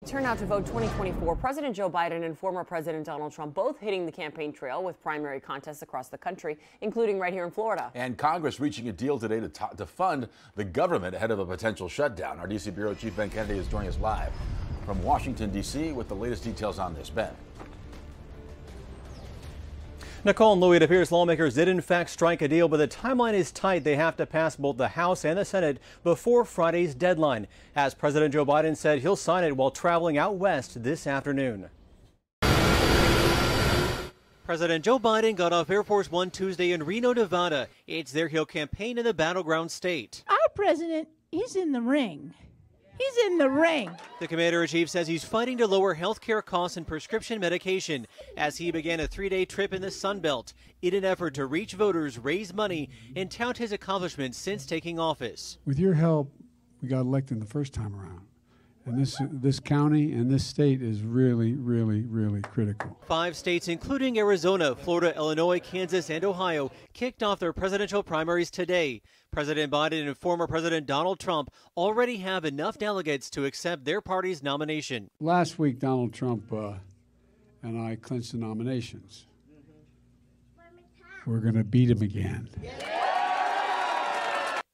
Turnout to vote 2024. President Joe Biden and former President Donald Trump both hitting the campaign trail with primary contests across the country, including right here in Florida. And Congress reaching a deal today to fund the government ahead of a potential shutdown. Our D.C. Bureau Chief Ben Kennedy is joining us live from Washington, D.C. with the latest details on this. Ben. Nicole and Louis, it appears lawmakers did in fact strike a deal, but the timeline is tight. They have to pass both the House and the Senate before Friday's deadline. As President Joe Biden said, he'll sign it while traveling out west this afternoon. President Joe Biden got off Air Force One Tuesday in Reno, Nevada. It's there he'll campaign in the battleground state. Our president, he's in the ring. He's in the ring. The commander-in-chief says he's fighting to lower health care costs and prescription medication as he began a three-day trip in the Sun Belt in an effort to reach voters, raise money, and tout his accomplishments since taking office. With your help, we got elected the first time around. And this county and this state is really, really, really critical. 5 states, including Arizona, Florida, Illinois, Kansas, and Ohio, kicked off their presidential primaries today. President Biden and former President Donald Trump already have enough delegates to accept their party's nomination. Last week, Donald Trump and I clinched the nominations. We're going to beat him again.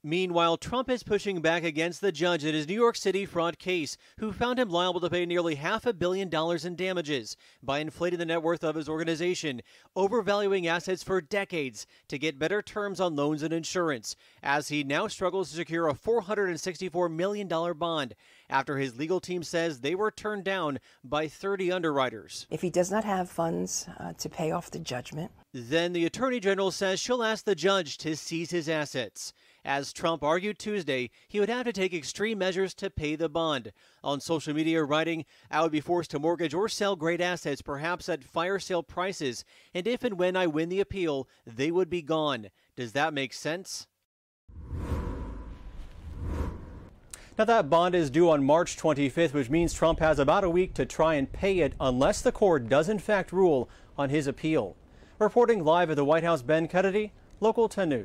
Meanwhile, Trump is pushing back against the judge in his New York City fraud case, who found him liable to pay nearly $500 million in damages by inflating the net worth of his organization, overvaluing assets for decades to get better terms on loans and insurance, as he now struggles to secure a $464 million bond after his legal team says they were turned down by 30 underwriters. If he does not have funds to pay off the judgment. Then the Attorney General says she'll ask the judge to seize his assets. As Trump argued Tuesday, he would have to take extreme measures to pay the bond. On social media, writing, "I would be forced to mortgage or sell great assets, perhaps at fire sale prices, and if and when I win the appeal, they would be gone." Does that make sense? Now, that bond is due on March 25th, which means Trump has about a week to try and pay it unless the court does in fact rule on his appeal. Reporting live at the White House, Ben Kennedy, Local 10 News.